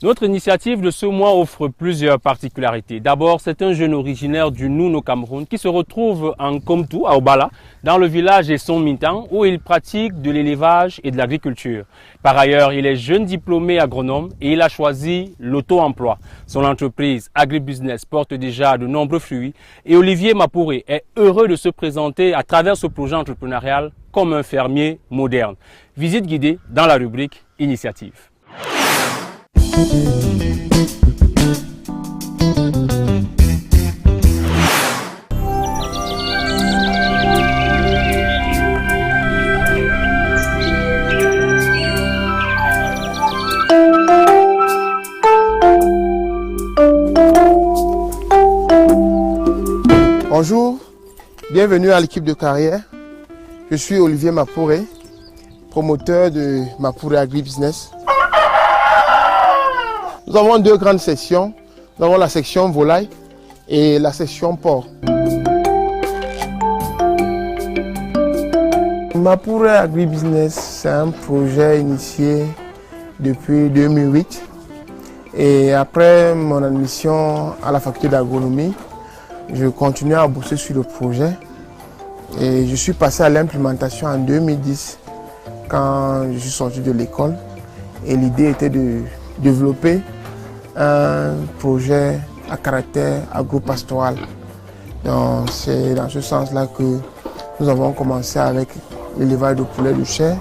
Notre initiative de ce mois offre plusieurs particularités. D'abord, c'est un jeune originaire du Noun au Cameroun qui se retrouve en Komtou, à Obala, dans le village Esson Mintan, où il pratique de l'élevage et de l'agriculture. Par ailleurs, il est jeune diplômé agronome et il a choisi l'auto-emploi. Son entreprise Agribusiness porte déjà de nombreux fruits et Olivier Mapouré est heureux de se présenter à travers ce projet entrepreneurial comme un fermier moderne. Visite guidée dans la rubrique Initiative. Bonjour, bienvenue à l'équipe de carrière. Je suis Olivier Mapouré, promoteur de Mapouré Agribusiness. Nous avons deux grandes sections. Nous avons la section volaille et la section porc. Mapouré Agribusiness, c'est un projet initié depuis 2008. Et après mon admission à la faculté d'agronomie, je continue à bosser sur le projet. Et je suis passé à l'implémentation en 2010 quand je suis sorti de l'école. Et l'idée était de développer un projet à caractère agro-pastoral. Donc c'est dans ce sens-là que nous avons commencé avec l'élevage de poulets de chair.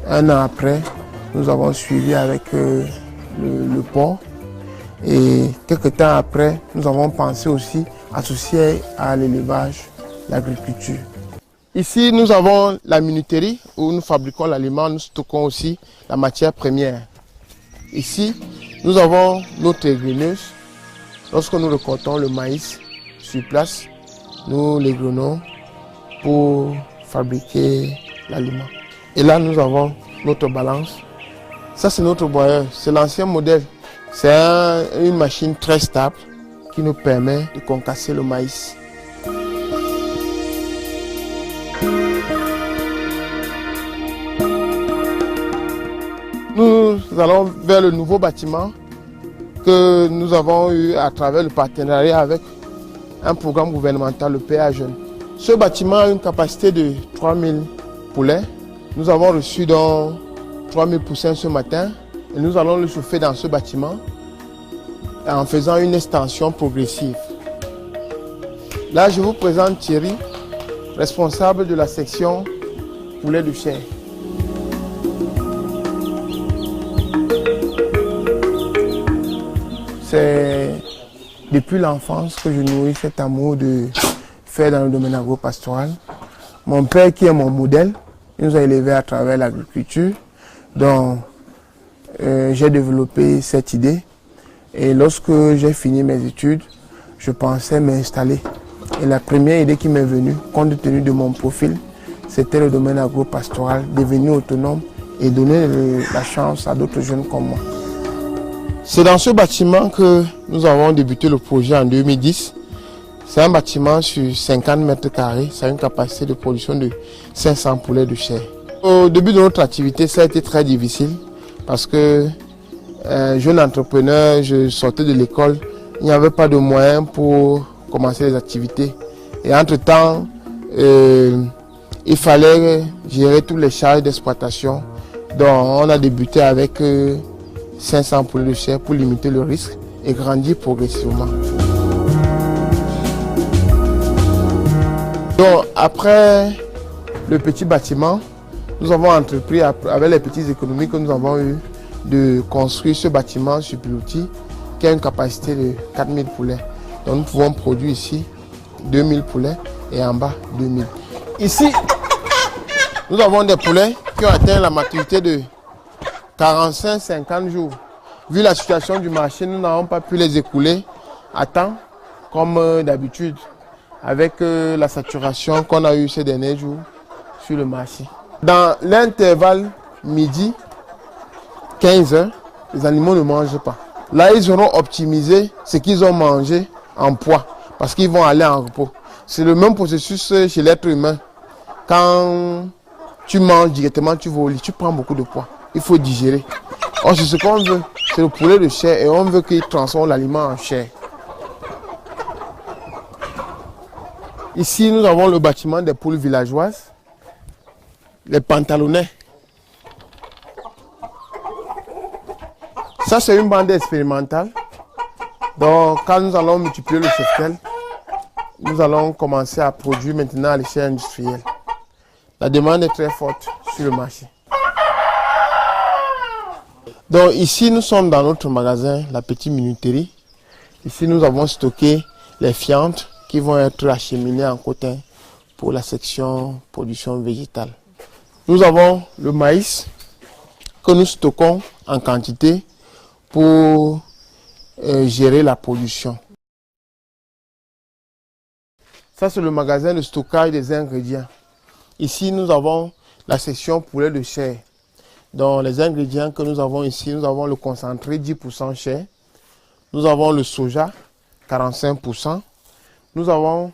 Un an après, nous avons suivi avec le porc. Et quelques temps après, nous avons pensé aussi associer à l'élevage l'agriculture. Ici, nous avons la minuterie où nous fabriquons l'aliment, nous stockons aussi la matière première. Ici, nous avons notre graineuse. Lorsque nous récoltons le maïs sur place, nous l'égrenons pour fabriquer l'aliment. Et là, nous avons notre balance. Ça, c'est notre broyeur. C'est l'ancien modèle. C'est une machine très stable qui nous permet de concasser le maïs. Nous allons vers le nouveau bâtiment que nous avons eu à travers le partenariat avec un programme gouvernemental, le PA Jeune. Ce bâtiment a une capacité de 3000 poulets. Nous avons reçu donc 3000 poussins ce matin et nous allons le chauffer dans ce bâtiment en faisant une extension progressive. Là, je vous présente Thierry, responsable de la section poulet de chair. C'est depuis l'enfance que je nourris cet amour de faire dans le domaine agro-pastoral. Mon père, qui est mon modèle, il nous a élevés à travers l'agriculture. Donc, j'ai développé cette idée. Et lorsque j'ai fini mes études, je pensais m'installer. Et la première idée qui m'est venue, compte tenu de mon profil, c'était le domaine agro-pastoral, devenir autonome et donner la chance à d'autres jeunes comme moi. C'est dans ce bâtiment que nous avons débuté le projet en 2010. C'est un bâtiment sur 50 mètres carrés, ça a une capacité de production de 500 poulets de chair. Au début de notre activité, ça a été très difficile parce que jeune entrepreneur, je sortais de l'école, il n'y avait pas de moyens pour commencer les activités. Et entre-temps, il fallait gérer toutes les charges d'exploitation. Donc on a débuté avec 500 poulets de chair pour limiter le risque et grandir progressivement. Donc après le petit bâtiment, nous avons entrepris avec les petites économies que nous avons eues de construire ce bâtiment sur pilotis qui a une capacité de 4000 poulets. Donc nous pouvons produire ici 2000 poulets et en bas 2000. Ici, nous avons des poulets qui ont atteint la maturité de 45-50 jours. Vu la situation du marché, nous n'avons pas pu les écouler à temps comme d'habitude avec la saturation qu'on a eue ces derniers jours sur le marché. Dans l'intervalle midi, 15 heures, les animaux ne mangent pas. Là, ils auront optimisé ce qu'ils ont mangé en poids parce qu'ils vont aller en repos. C'est le même processus chez l'être humain. Quand tu manges directement, tu vas au lit, tu prends beaucoup de poids. Il faut digérer. Or, c'est ce qu'on veut. C'est le poulet de chair et on veut qu'il transforme l'aliment en chair. Ici, nous avons le bâtiment des poules villageoises, les pantalonnets. Ça, c'est une bande expérimentale. Donc, quand nous allons multiplier le cheptel, nous allons commencer à produire maintenant à l'échelle industrielle. La demande est très forte sur le marché. Donc, ici, nous sommes dans notre magasin, la petite minuterie. Ici, nous avons stocké les fientes qui vont être acheminées en cotin pour la section production végétale. Nous avons le maïs que nous stockons en quantité pour gérer la production. Ça, c'est le magasin de stockage des ingrédients. Ici, nous avons la section poulet de chair. Dans les ingrédients que nous avons ici, nous avons le concentré 10% chair. Nous avons le soja, 45%. Nous avons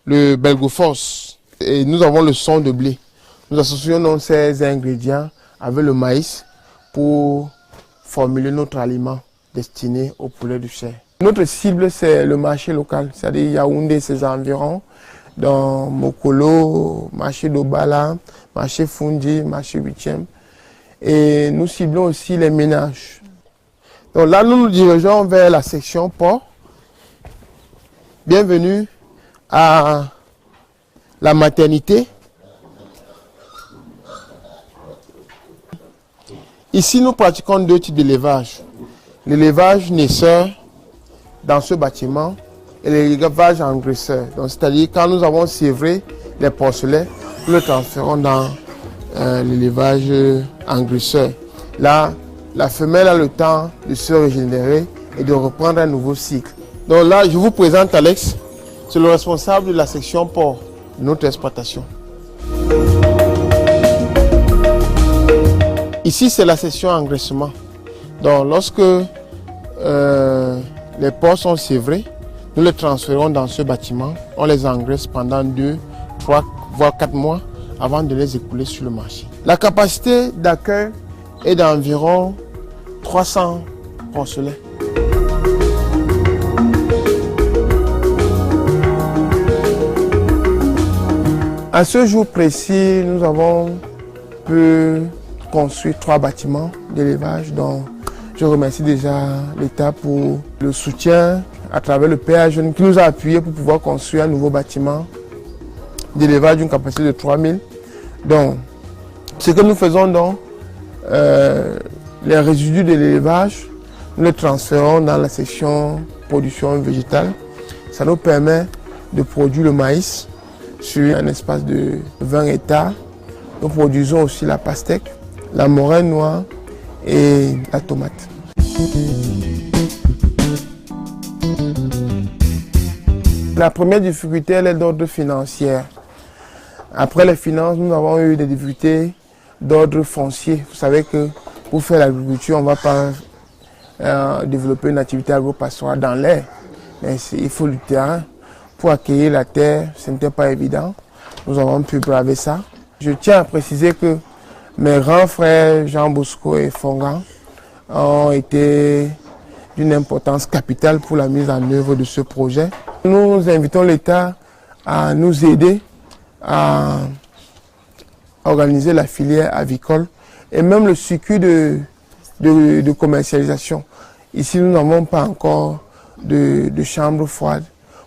le belgophos et nous avons le son de blé. Nous associons ces ingrédients avec le maïs pour formuler notre aliment destiné au poulet de chair. Notre cible, c'est le marché local, c'est-à-dire Yaoundé et ses environs, dans Mokolo, marché d'Obala, marché Fundi, marché 8e. Et nous ciblons aussi les ménages. Donc là, nous nous dirigeons vers la section port. Bienvenue à la maternité. Ici, nous pratiquons deux types d'élevage. L'élevage naisseur dans ce bâtiment et l'élevage engraisseur. Donc, c'est-à-dire quand nous avons sévré les porcelets, nous le transférons dans l'élevage engraisseur. Là, la femelle a le temps de se régénérer et de reprendre un nouveau cycle. Donc là, je vous présente Alex, c'est le responsable de la section port de notre exploitation. Ici, c'est la section engraissement. Donc, lorsque les porcs sont sévrés, nous les transférons dans ce bâtiment. On les engraisse pendant 2, 3, voire 4 mois avant de les écouler sur le marché. La capacité d'accueil est d'environ 300 porcelets. À ce jour précis, nous avons pu construire 3 bâtiments d'élevage. Donc, je remercie déjà l'État pour le soutien à travers le péage qui nous a appuyé pour pouvoir construire un nouveau bâtiment d'élevage d'une capacité de 3000. Donc, ce que nous faisons donc, les résidus de l'élevage, nous les transférons dans la section production végétale. Ça nous permet de produire le maïs sur un espace de 20 hectares. Nous produisons aussi la pastèque, la moraine noire et la tomate. La première difficulté, elle est d'ordre financier. Après les finances, nous avons eu des difficultés d'ordre foncier. Vous savez que pour faire l'agriculture, on ne va pas développer une activité agro-pastorale dans l'air. Mais il faut du terrain. Pour acquérir la terre, ce n'était pas évident. Nous avons pu braver ça. Je tiens à préciser que mes grands frères Jean Bosco et Fongan ont été d'une importance capitale pour la mise en œuvre de ce projet. Nous invitons l'État à nous aider à organiser la filière avicole et même le circuit de commercialisation. Ici, nous n'avons pas encore de chambre froide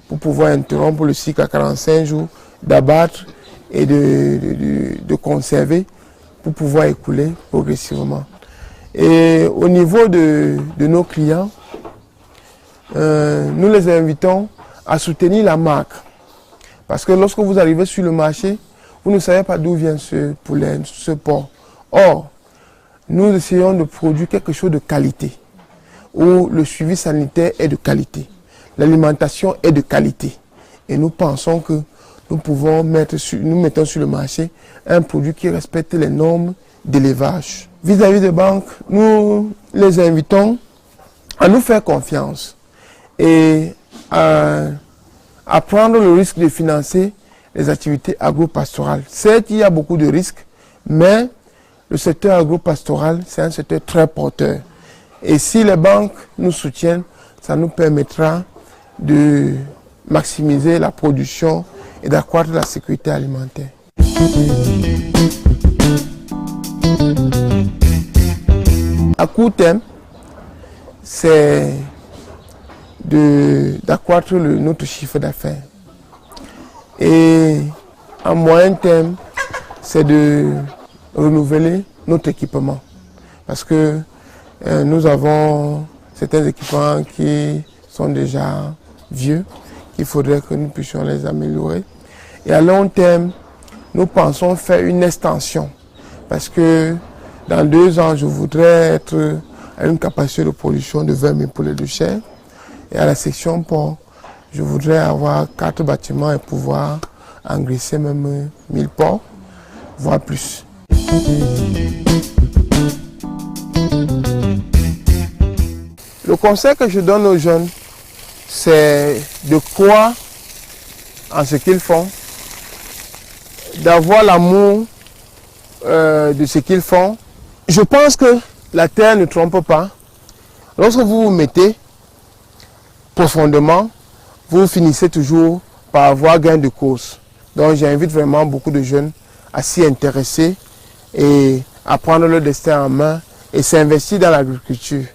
pour pouvoir interrompre le cycle à 45 jours, d'abattre et de conserver pour pouvoir écouler progressivement. Et au niveau de nos clients, nous les invitons à soutenir la marque. Parce que lorsque vous arrivez sur le marché, vous ne savez pas d'où vient ce poulet, ce porc. Or, nous essayons de produire quelque chose de qualité, où le suivi sanitaire est de qualité, l'alimentation est de qualité. Et nous pensons que nous pouvons mettons sur le marché un produit qui respecte les normes d'élevage. Vis-à-vis des banques, nous les invitons à nous faire confiance et à prendre le risque de financer les activités agro-pastorales. Certes, il y a beaucoup de risques, Mais le secteur agro-pastoral, c'est un secteur très porteur. Et si les banques nous soutiennent, ça nous permettra de maximiser la production et d'accroître la sécurité alimentaire. À court terme, c'est d'accroître notre chiffre d'affaires. Et à moyen terme, c'est de renouveler notre équipement. Parce que nous avons certains équipements qui sont déjà vieux, qu'il faudrait que nous puissions les améliorer. Et à long terme, nous pensons faire une extension. Parce que dans 2 ans, je voudrais être à une capacité de production de 20 000 poulets de chair. Et à la section port, je voudrais avoir 4 bâtiments et pouvoir engraisser même 1000 porcs, voire plus. Le conseil que je donne aux jeunes, c'est de croire en ce qu'ils font, d'avoir l'amour de ce qu'ils font. Je pense que la terre ne trompe pas. Lorsque vous vous mettez profondément, vous finissez toujours par avoir gain de cause. Donc j'invite vraiment beaucoup de jeunes à s'y intéresser et à prendre leur destin en main et s'investir dans l'agriculture.